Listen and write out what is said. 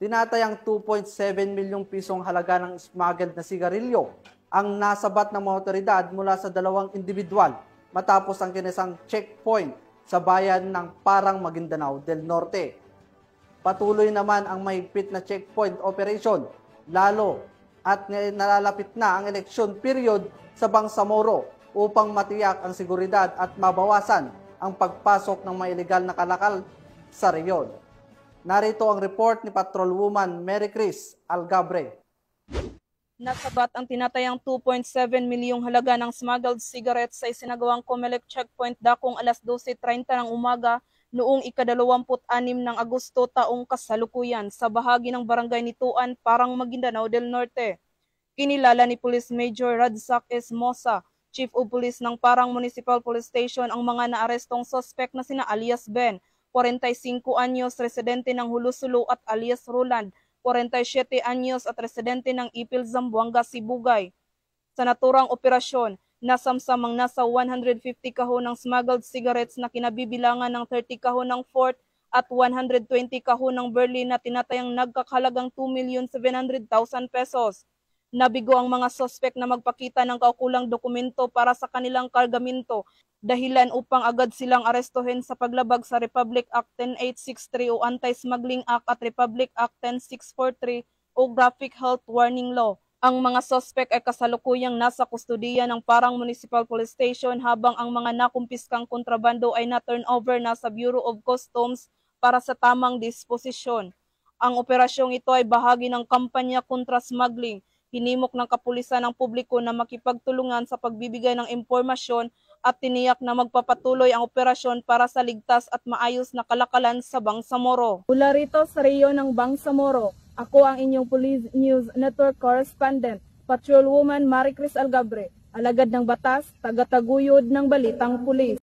Tinatayang 2.7 milyong pisong halaga ng smuggled na sigarilyo ang nasabat ng mga otoridad mula sa dalawang individual matapos ang kinisang checkpoint sa bayan ng Parang, Maguindanao del Norte. Patuloy naman ang mahigpit na checkpoint operation lalo at nalalapit na ang election period sa Bangsamoro upang matiyak ang seguridad at mabawasan ang pagpasok ng mga ilegal na kalakal sa reyon. Narito ang report ni Patrolwoman Mary Chris Algabre. Nasabat ang tinatayang 2.7 milyong halaga ng smuggled cigarettes sa isinagawang COMELEC checkpoint dakong alas 12:30 ng umaga noong ika-26 ng Agosto taong kasalukuyan sa bahagi ng barangay Nituan, Parang, Maguindanao del Norte. Kinilala ni Police Major Radzack Esmosa, Chief of Police ng Parang Municipal Police Station, ang mga naarestong suspect na sina alias Ben, 45 anyos, residente ng Hulusulu, at alias Roland, 47 anyos at residente ng Ipil, Zamboanga, Sibugay. Sa naturang operasyon, nasamsamang nasa 150 kahon ng smuggled cigarettes na kinabibilangan ng 30 kahon ng Fort at 120 kahon ng Berlin na tinatayang nagkakahalagang 2,700,000 pesos. Nabigo ang mga suspect na magpakita ng kaukulang dokumento para sa kanilang kargamento, dahilan upang agad silang arestuhin sa paglabag sa Republic Act 10863 o Anti-Smuggling Act at Republic Act 10643 o Graphic Health Warning Law. Ang mga suspect ay kasalukuyang nasa kustudiya ng Parang Municipal Police Station habang ang mga nakumpiskang kontrabando ay na-turn over na sa Bureau of Customs para sa tamang disposisyon. Ang operasyong ito ay bahagi ng kampanya kontra smuggling. Hinimok ng kapulisan ng publiko na makipagtulungan sa pagbibigay ng impormasyon at tiniyak na magpapatuloy ang operasyon para sa ligtas at maayos na kalakalan sa Bangsamoro. Mula rito sa rehiyon ng Bangsamoro, ako ang inyong Police News Network Correspondent, Patrolwoman Mary Chris Algabre, alagad ng batas, tagataguyod ng balitang pulis.